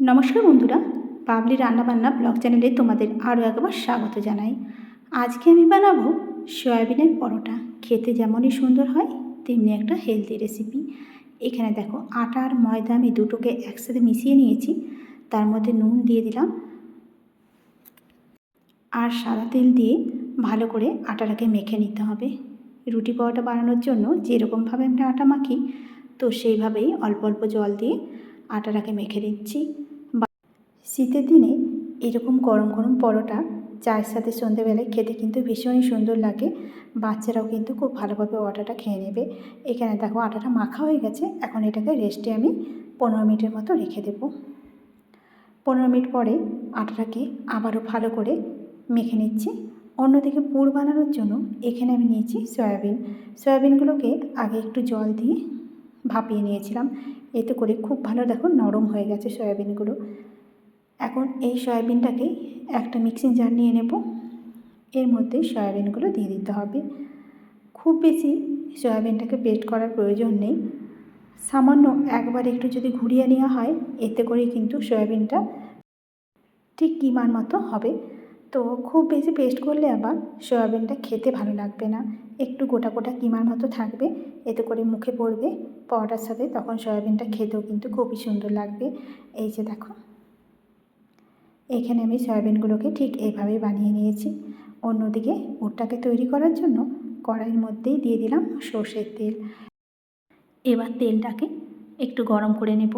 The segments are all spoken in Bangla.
নমস্কার বন্ধুরা, পাবলি রান্নাবান্না ব্লগ চ্যানেলে তোমাদের আরও একবার স্বাগত জানাই। আজকে আমি বানাবো সয়াবিনের পরোটা। খেতে যেমনই সুন্দর হয় তেমনি একটা হেলদি রেসিপি। এখানে দেখো, আটা আর ময়দা আমি দুটোকে একসাথে মিশিয়ে নিয়েছি। তার মধ্যে নুন দিয়ে দিলাম আর সাদা তেল দিয়ে ভালো করে আটাটাকে মেখে নিতে হবে। রুটি পরোটা বানানোর জন্য যেরকমভাবে আমরা আটা মাখি, তো সেইভাবেই অল্প অল্প জল দিয়ে আটাটাকে মেখে নিচ্ছি। শীতের দিনে এরকম গরম গরম পরোটা চায়ের সাথে সন্ধেবেলায় খেতে কিন্তু ভীষণই সুন্দর লাগে। বাচ্চারাও কিন্তু খুব ভালোভাবে আটাটা খেয়ে নেবে। এখানে দেখো, আটাটা মাখা হয়ে গেছে। এখন এটাকে রেস্টে আমি 15 মিনিটের মতো রেখে দেব। 15 মিনিট পরে আটাটাকে আবারও ভালো করে মেখে নিচ্ছি। অন্যদিকে পুর বানানোর জন্য এখানে আমি নিয়েছি সয়াবিনগুলোকে আগে একটু জল দিয়ে ভাপিয়ে নিয়েছিলাম। এতে করে খুব ভালো দেখো নরম হয়ে গেছে সয়াবিনগুলো। এখন এই সয়াবিনটাকে একটা মিক্সিং জার নিয়ে নেব। এর মধ্যে সয়াবিনগুলো দিয়ে দিতে হবে। খুব বেশি সয়াবিনটাকে পেস্ট করার প্রয়োজন নেই। সামান্য একবার একটু যদি ঘুরিয়ে নেওয়া হয়, এতে করে কিন্তু সয়াবিনটা ঠিক কিমার মতো হবে। তো খুব বেশি পেস্ট করলে আবার সয়াবিনটা খেতে ভালো লাগবে না। একটু গোটা গোটা কিমার মতো থাকবে, এতে করে মুখে পড়বে পরোটার সাথে, তখন সয়াবিনটা খেতেও কিন্তু খুবই সুন্দর লাগবে। এই যে দেখো, এখানে আমি সয়াবিনগুলোকে ঠিক এইভাবেই বানিয়ে নিয়েছি। অন্যদিকে পুরটাকে তৈরি করার জন্য কড়াইয়ের মধ্যেই দিয়ে দিলাম সর্ষের তেল। এবার তেলটাকে একটু গরম করে নেব।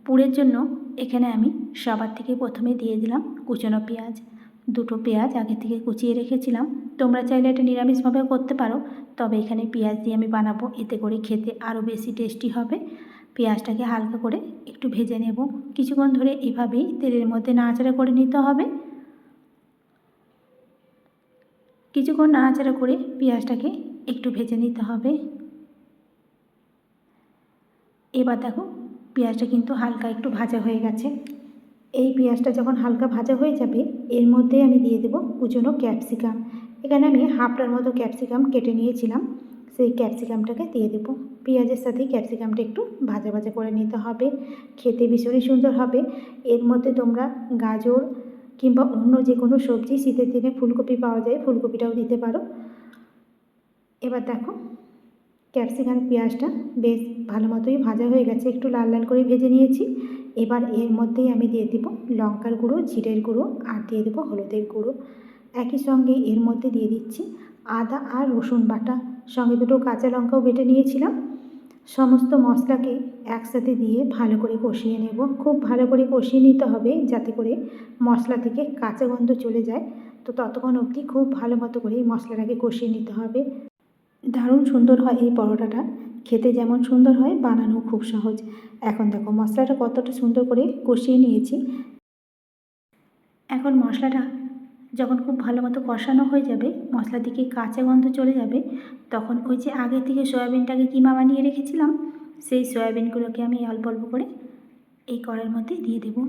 পুরের জন্য এখানে আমি সবার থেকে প্রথমে দিয়ে দিলাম কুচনো পেঁয়াজ। দুটো পেঁয়াজ আগে থেকে কুচিয়ে রেখেছিলাম। তোমরা চাইলে এটা নিরামিষভাবেও করতে পারো, তবে এখানে পেঁয়াজ দিয়ে আমি বানাবো, এতে করে খেতে আরও বেশি টেস্টি হবে। পেঁয়াজটাকে হালকা করে একটু ভেজে নেব। কিছুক্ষণ ধরে এভাবেই তেলের মধ্যে নাড়াচাড়া করে নিতে হবে। কিছুক্ষণ নাড়াচাড়া করে পেঁয়াজটাকে একটু ভেজে নিতে হবে। এবার দেখো, পেঁয়াজটা কিন্তু হালকা একটু ভাজা হয়ে গেছে। এই পেঁয়াজটা যখন হালকা ভাজা হয়ে যাবে, এর মধ্যে আমি দিয়ে দেবো কুচনো ক্যাপসিকাম। এখানে আমি হাফটার মতো ক্যাপসিকাম কেটে নিয়েছিলাম, সেই ক্যাপসিকামটাকে দিয়ে দেবো। পেঁয়াজের সাথে ক্যাপসিকামটা একটু ভাজা ভাজা করে নিতে হবে। খেতে ভীষণই সুন্দর হবে। এর মধ্যে তোমরা গাজর কিংবা অন্য যে কোনো সবজি, শীতের দিনে ফুলকপি পাওয়া যায়, ফুলকপিটাও দিতে পারো। এবার দেখো, ক্যাপসিকাম পেঁয়াজটা বেশ ভালো মতোই ভাজা হয়ে গেছে, একটু লাল লাল করে ভেজে নিয়েছি। এবার এর মধ্যেই আমি দিয়ে দেবো লঙ্কার গুঁড়ো, জিরের গুঁড়ো আর দিয়ে দেবো হলুদের গুঁড়ো। একই সঙ্গে এর মধ্যে দিয়ে দিচ্ছি আদা আর রসুন বাটা, সঙ্গে দুটো কাঁচা লঙ্কাও বেটে নিয়েছিলাম। সমস্ত মশলাকে একসাথে দিয়ে ভালো করে কষিয়ে নেব। খুব ভালো করে কষিয়ে নিতে হবে, যাতে করে মশলা থেকে কাঁচা গন্ধ চলে যায়। তো ততক্ষণ অবধি খুব ভালো মতো করে এই মশলাটাকে কষিয়ে নিতে হবে। দারুণ সুন্দর হয় এই পরোটাটা, খেতে যেমন সুন্দর হয় বানানো খুব সহজ। এখন দেখো মশলাটা কতটা সুন্দর করে কষিয়ে নিয়েছি। এখন মশলাটা যখন খুব ভালো মতো কষানো হয়ে যাবে, মশলা থেকে কাঁচা গন্ধ চলে যাবে, তখন ওই যে আগে থেকে সয়াবিনটাকে কিমা বানিয়ে রেখেছিলাম, সেই সয়াবিনগুলোকে আমি অল্প অল্প করে এই কড়াইয়ের মধ্যে দিয়ে দেবো।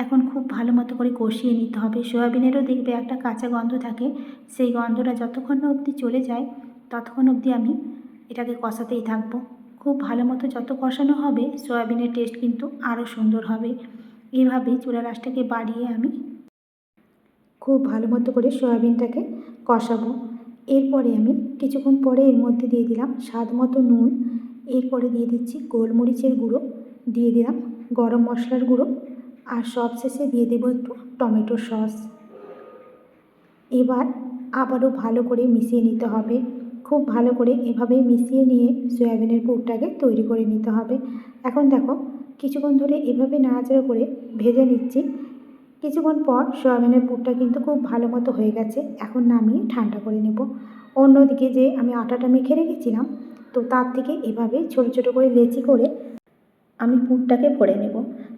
এখন খুব ভালো মতো করে কষিয়ে নিতে হবে। সয়াবিনেরও দেখবে একটা কাঁচা গন্ধ থাকে, সেই গন্ধটা যতক্ষণ না অবধি চলে যায় ততক্ষণ অবধি আমি এটাকে কষাতেই থাকবো। খুব ভালো মতো যত কষানো হবে, সয়াবিনের টেস্ট কিন্তু আরও সুন্দর হবে। এইভাবেই চুলার আঁচটাকে বাড়িয়ে আমি খুব ভালো মতো করে সয়াবিনটাকে কষাবো। এরপরে আমি কিছুক্ষণ পরে এর মধ্যে দিয়ে দিলাম স্বাদ মতো নুন। এরপরে দিয়ে দিচ্ছি গোলমরিচের গুঁড়ো, দিয়ে দিলাম গরম মশলার গুঁড়ো, আর সবশেষে দিয়ে দেবো একটু টমেটো সস। এবার আবারও ভালো করে মিশিয়ে নিতে হবে। খুব ভালো করে এভাবে মিশিয়ে নিয়ে সয়াবিনের পুরটাকে তৈরি করে নিতে হবে। এখন দেখো, কিছুক্ষণ ধরে এভাবে নাড়াচাড়া করে ভেজে নিচ্ছি। কিছুক্ষণ পর সয়াবিনের পুরটা কিন্তু খুব ভালো মতো হয়ে গেছে। এখন নামিয়ে ঠান্ডা করে নেব। অন্যদিকে যে আমি আটাটা মেখে রেখেছিলাম, তো তার থেকে এভাবে ছোটো ছোটো করে লেচি করে আমি পুরটাকে ভরে নেব।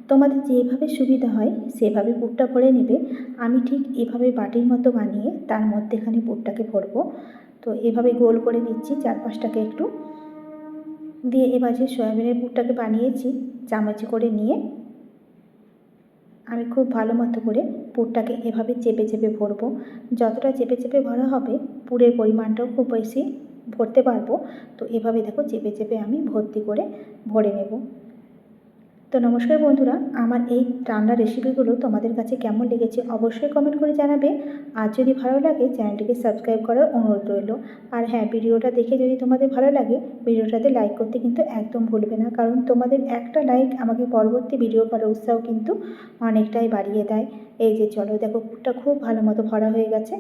তোমাদের যেভাবে সুবিধা হয় সেভাবে পুরটা ভরে নেবে। আমি ঠিক এভাবে বাটির মতো বানিয়ে তার মধ্যেখানে পুরটাকে ভরবো। তো এভাবে গোল করে নিচ্ছি চারপাশটাকে একটু দিয়ে। এবার যে সয়াবিনের পুরটাকে বানিয়েছি, চামচে করে নিয়ে আমি খুব ভালো মতো করে পুরটাকে এভাবে চেপে চেপে ভরবো। যতটা চেপে চেপে ভরা হবে, পুরের পরিমাণটাও খুব বেশি ভরতে পারবো। তো এভাবে দেখো চেপে চেপে আমি ভর্তি করে ভরে নেব। তো নমস্কার বন্ধুরা, আমার এই রান্নার রেসিপিগুলো তোমাদের কাছে কেমন লেগেছে অবশ্যই কমেন্ট করে জানাবে। আর যদি ভালো লাগে চ্যানেলটিকে সাবস্ক্রাইব করার অনুরোধ রইল। আর হ্যাঁ, ভিডিওটা দেখে যদি তোমাদের ভালো লাগে ভিডিওটাতে লাইক করতে কিন্তু একদম ভুলবে না, কারণ তোমাদের একটা লাইক আমাকে পরবর্তী ভিডিও করার উৎসাহ কিন্তু অনেকটাই বাড়িয়ে দেয়। এই যে চলো দেখো, পুরটা খুব ভালো মতো ভরা হয়ে গেছে।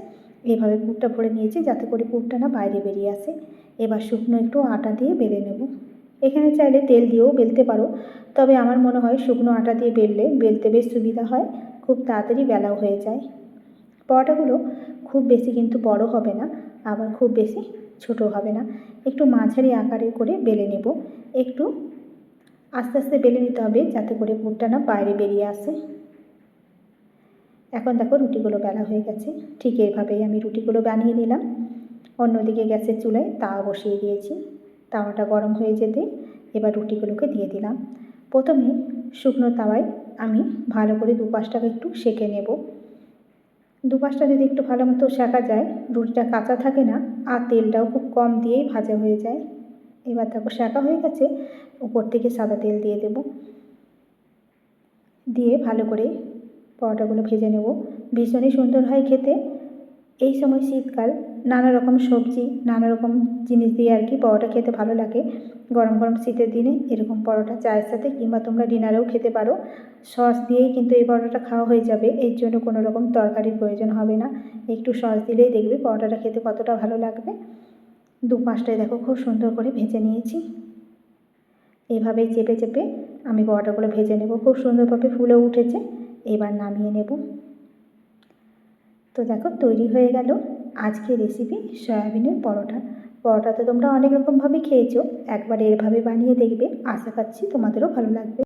এইভাবে পুরটা ভরে নিয়েছি যাতে করে পুরটা না বাইরে বেরিয়ে আসে। এবার শুকনো একটু আটা দিয়ে বেলে নেব। এখানে চাইলে তেল দিয়েও বেলতে পারো, তবে আমার মনে হয় শুকনো আটা দিয়ে বেলতে বেশ সুবিধা হয়, খুব তাড়াতাড়ি বেলাও হয়ে যায়। পরোটাগুলো খুব বেশি কিন্তু বড় হবে না, আবার খুব বেশি ছোট হবে না, একটু মাঝারি আকারে করে বেলে নেব। একটু আস্তে আস্তে বেলে নিতে হবে যাতে করে পুরটা না বাইরে বেরিয়ে আসে। এখন দেখো রুটিগুলো বেলা হয়ে গেছে, ঠিক এইভাবেই আমি রুটিগুলো বানিয়ে নিলাম। অন্যদিকে গ্যাসের চুলায় তাওয়া বসিয়ে দিয়েছি। তাওয়াটা গরম হয়ে যেতে এবার রুটিগুলোকে দিয়ে দিলাম। প্রথমে শুকনো তাওয়ায় আমি ভালো করে দুপাশটাকে একটু সেঁকে নেব। দুপাশটা যদি একটু ভালো মতো সেঁকা যায় রুটিটা কাঁচা থাকে না, আর তেলটাও খুব কম দিয়েই ভাজা হয়ে যায়। এবার দেখো সেঁকা হয়ে গেছে, উপর থেকে সাদা তেল দিয়ে দেব। দিয়ে ভালো করে পরোটাগুলো ভেজে নেব। ভীষণই সুন্দর হয় খেতে। এই সময় শীতকাল, নানা রকম সবজি নানা রকম জিনিস দিয়ে আর কি পরোটা খেতে ভালো লাগে। গরম গরম শীতের দিনে এরকম পরোটা চায়ের সাথে কিংবা তোমরা ডিনারেও খেতে পারো। সস দিয়েই কিন্তু এই পরোটাটা খাওয়া হয়ে যাবে, এর জন্য কোনো রকম তরকারির প্রয়োজন হবে না। একটু সস দিলেই দেখবে পরোটাটা খেতে কতটা ভালো লাগবে। দু পাশটায় দেখো খুব সুন্দর করে ভেজে নিয়েছি। এভাবেই চেপে চেপে আমি পরোটাগুলো ভেজে নেব। খুব সুন্দরভাবে ফুলে উঠেছে, এবার নামিয়ে নেব। তো দেখো তৈরি হয়ে গেল আজকের রেসিপি সয়াবিনের পরোটা। পরোটা তো তোমরা অনেক রকমভাবে খেয়েছো, একবার এভাবে বানিয়ে দেখবে, আশা করছি তোমাদেরও ভালো লাগবে।